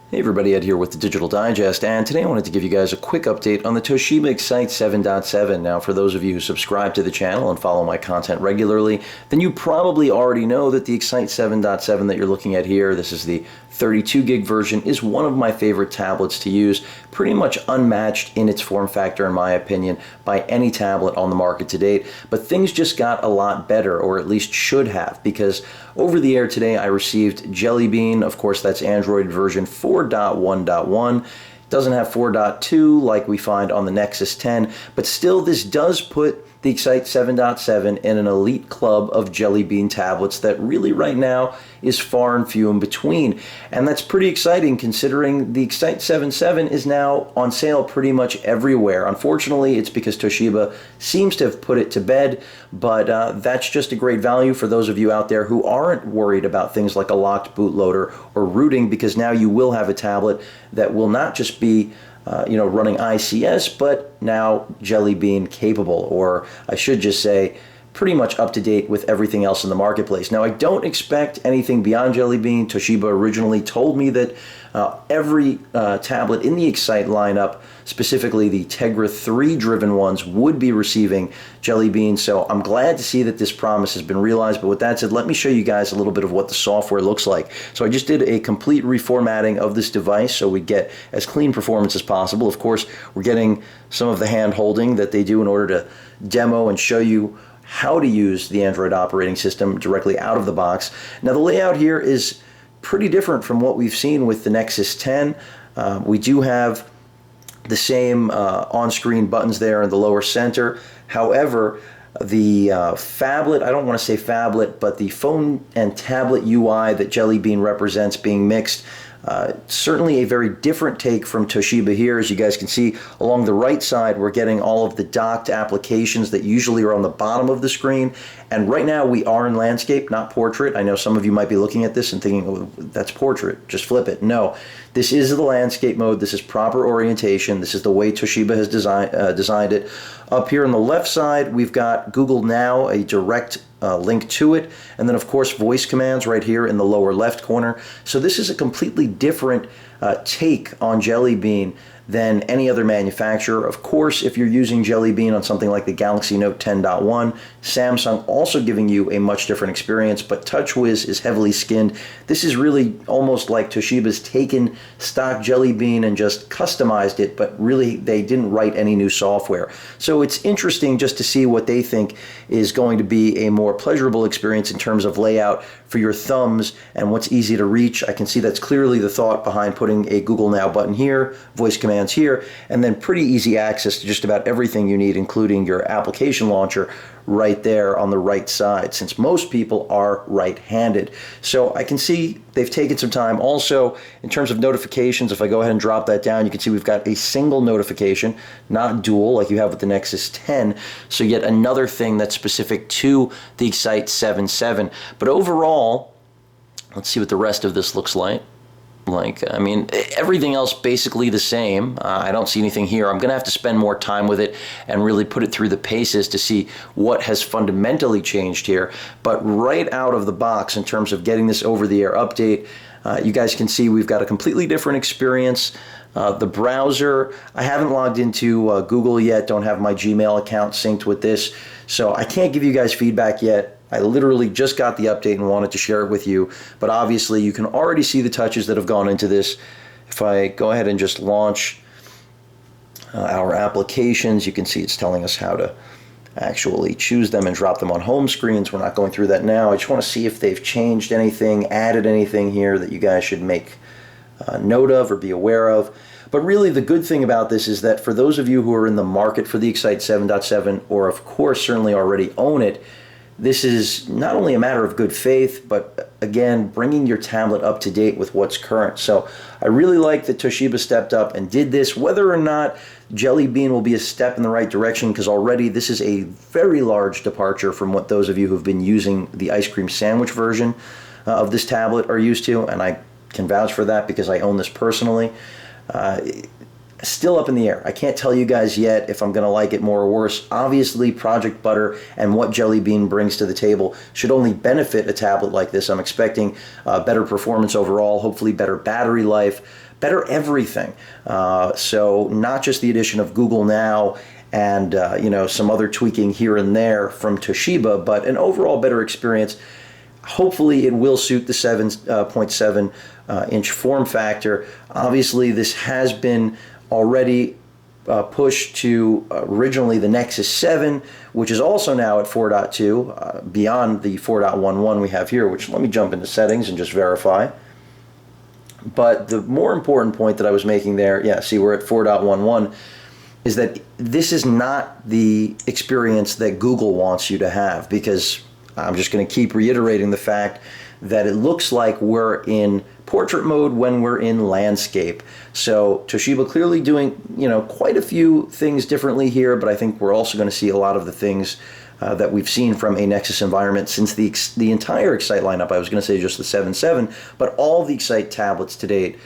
Hey everybody, Ed here with the Digital Digest, and today I wanted to give you guys a quick update on the Toshiba Excite 7.7. Now, for those of you who subscribe to the channel and follow my content regularly, then you probably already know that the Excite 7.7 that you're looking at here, this is the 32 gig version, is one of my favorite tablets to use, pretty much unmatched in its form factor in my opinion by any tablet on the market to date. But things just got a lot better, or at least should have, because over the air today I received Jelly Bean. Of course, that's Android version 4.1.1. Doesn't have 4.2 like we find on the Nexus 10, but still this does put the Excite 7.7 in an elite club of Jelly Bean tablets that really right now is far and few in between. And that's pretty exciting considering the Excite 7.7 is now on sale pretty much everywhere. Unfortunately, it's because Toshiba seems to have put it to bed, but that's just a great value for those of you out there who aren't worried about things like a locked bootloader or rooting, because now you will have a tablet that will not just be running ICS, but now Jelly Bean capable, or I should just say pretty much up to date with everything else in the marketplace. Now, I don't expect anything beyond Jelly Bean. Toshiba originally told me that every tablet in the Excite lineup, specifically the Tegra 3 driven ones, would be receiving Jelly Bean. So I'm glad to see that this promise has been realized. But with that said, let me show you guys a little bit of what the software looks like. So I just did a complete reformatting of this device so we get as clean performance as possible. Of course, we're getting some of the hand holding that they do in order to demo and show you how to use the Android operating system directly out of the box. Now, the layout here is pretty different from what we've seen with the Nexus 10. We do have the same on-screen buttons there in the lower center. However, the phablet, I don't want to say phablet, but the phone and tablet UI that Jelly Bean represents being mixed, certainly a very different take from Toshiba here. As you guys can see, along the right side, we're getting all of the docked applications that usually are on the bottom of the screen. And right now we are in landscape, not portrait. I know some of you might be looking at this and thinking, oh, that's portrait, just flip it. No, this is the landscape mode. This is proper orientation. This is the way Toshiba has designed it. Up here on the left side, we've got Google Now, a direct link to it, and then of course voice commands right here in the lower left corner. So this is a completely different take on Jelly Bean than any other manufacturer. Of course, if you're using Jelly Bean on something like the Galaxy Note 10.1, Samsung also giving you a much different experience, but TouchWiz is heavily skinned. This is really almost like Toshiba's taken stock Jelly Bean and just customized it, but really they didn't write any new software. So it's interesting just to see what they think is going to be a more pleasurable experience in terms of layout for your thumbs and what's easy to reach. I can see that's clearly the thought behind putting a Google Now button here, voice commands here, and then pretty easy access to just about everything you need, including your application launcher right there on the right side, since most people are right-handed. So I can see they've taken some time. Also, in terms of notifications, if I go ahead and drop that down, you can see we've got a single notification, not dual like you have with the Nexus 10. So yet another thing that's specific to the Excite 7.7. But overall, let's see what the rest of this looks like. I mean, everything else basically the same. I don't see anything here. I'm going to have to spend more time with it and really put it through the paces to see what has fundamentally changed here. But right out of the box, in terms of getting this over-the-air update, you guys can see we've got a completely different experience. The browser, I haven't logged into Google yet, don't have my Gmail account synced with this, so I can't give you guys feedback yet. I literally just got the update and wanted to share it with you, but obviously you can already see the touches that have gone into this. If I go ahead and just launch our applications, you can see it's telling us how to actually choose them and drop them on home screens. We're not going through that now. I just want to see if they've changed anything, added anything here that you guys should make note of or be aware of. But really the good thing about this is that for those of you who are in the market for the Excite 7.7, or of course certainly already own it, this is not only a matter of good faith, but again, bringing your tablet up to date with what's current. So I really like that Toshiba stepped up and did this. Whether or not Jelly Bean will be a step in the right direction, because already this is a very large departure from what those of you who've been using the ice cream sandwich version of this tablet are used to, and I can vouch for that because I own this personally. Still up in the air. I can't tell you guys yet if I'm going to like it more or worse. Obviously, Project Butter and what Jelly Bean brings to the table should only benefit a tablet like this. I'm expecting better performance overall, hopefully better battery life, better everything. So not just the addition of Google Now and some other tweaking here and there from Toshiba, but an overall better experience. Hopefully it will suit the 7.7 inch form factor. Obviously this has been already pushed to originally the Nexus 7, which is also now at 4.2, beyond the 4.11 we have here, which let me jump into settings and just verify. But the more important point that I was making there, yeah, see we're at 4.11, is that this is not the experience that Google wants you to have, because I'm just going to keep reiterating the fact that it looks like we're in portrait mode when we're in landscape. So Toshiba clearly doing, quite a few things differently here, but I think we're also going to see a lot of the things that we've seen from a Nexus environment since the entire Excite lineup. I was going to say just the 7.7, but all the Excite tablets to date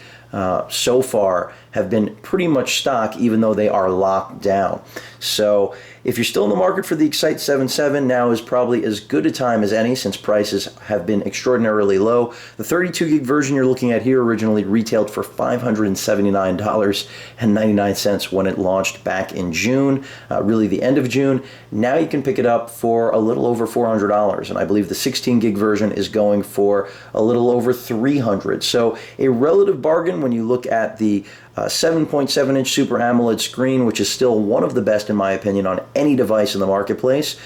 so far have been pretty much stock, even though they are locked down. So if you're still in the market for the Excite 7.7, now is probably as good a time as any, since prices have been extraordinarily low. The 32 gig version you're looking at here originally retailed for $579.99 when it launched back in June, really the end of June. Now you can pick it up for a little over $400, and I believe the 16 gig version is going for a little over $300. So a relative bargain when you look at the 7.7 inch Super AMOLED screen, which is still one of the best in my opinion on any device in the marketplace.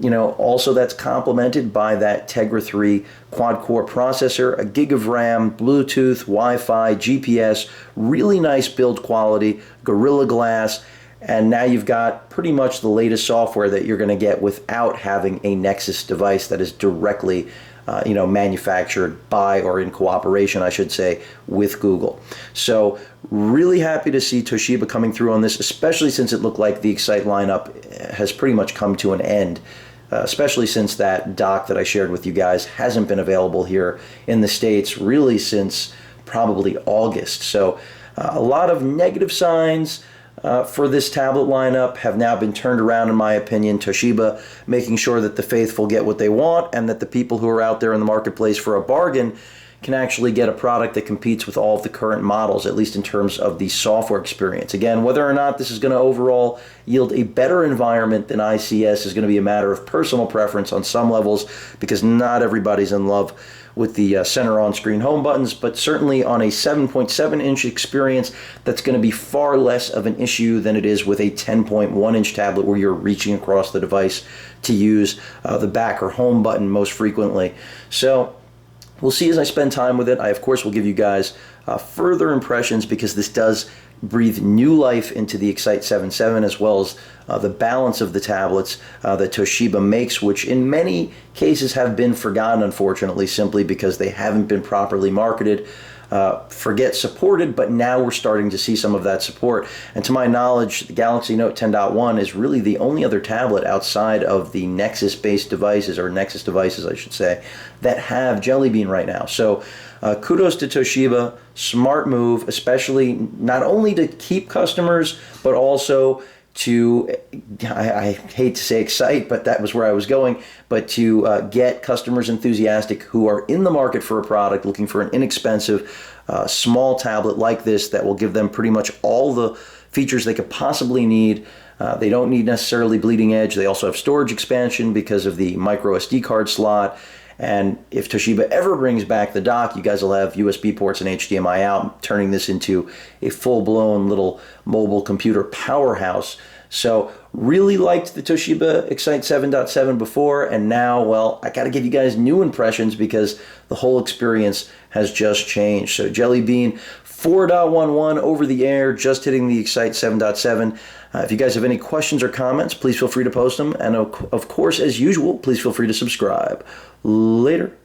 Also that's complemented by that Tegra 3 quad-core processor, a gig of RAM, Bluetooth, Wi-Fi, GPS, really nice build quality, Gorilla Glass, and now you've got pretty much the latest software that you're going to get without having a Nexus device that is directly manufactured by, or in cooperation, I should say, with Google. So really happy to see Toshiba coming through on this, especially since it looked like the Excite lineup has pretty much come to an end, especially since that dock that I shared with you guys hasn't been available here in the States really since probably August. So a lot of negative signs for this tablet lineup have now been turned around, in my opinion. Toshiba making sure that the faithful get what they want, and that the people who are out there in the marketplace for a bargain can actually get a product that competes with all of the current models, at least in terms of the software experience. Again, whether or not this is going to overall yield a better environment than ICS is going to be a matter of personal preference on some levels, because not everybody's in love with the center on-screen home buttons, but certainly on a 7.7 inch experience, that's going to be far less of an issue than it is with a 10.1 inch tablet where you're reaching across the device to use the back or home button most frequently. So we'll see as I spend time with it. I, of course, will give you guys further impressions, because this does breathe new life into the Excite 7.7, as well as the balance of the tablets that Toshiba makes, which in many cases have been forgotten, unfortunately, simply because they haven't been properly marketed, forget supported, but now we're starting to see some of that support. And to my knowledge, the Galaxy Note 10.1 is really the only other tablet outside of the Nexus-based devices, or Nexus devices, I should say, that have Jelly Bean right now. So kudos to Toshiba, smart move, especially not only to keep customers, but also to, I hate to say excite, but that was where I was going, but to get customers enthusiastic who are in the market for a product, looking for an inexpensive, small tablet like this that will give them pretty much all the features they could possibly need. They don't need necessarily bleeding edge. They also have storage expansion because of the micro SD card slot. And if Toshiba ever brings back the dock, you guys will have USB ports and HDMI out, turning this into a full-blown little mobile computer powerhouse. So really liked the Toshiba Excite 7.7 before, and now, well, I got to give you guys new impressions because the whole experience has just changed. So Jelly Bean 4.11 over the air, just hitting the Excite 7.7. If you guys have any questions or comments, please feel free to post them. And of course, as usual, please feel free to subscribe. Later.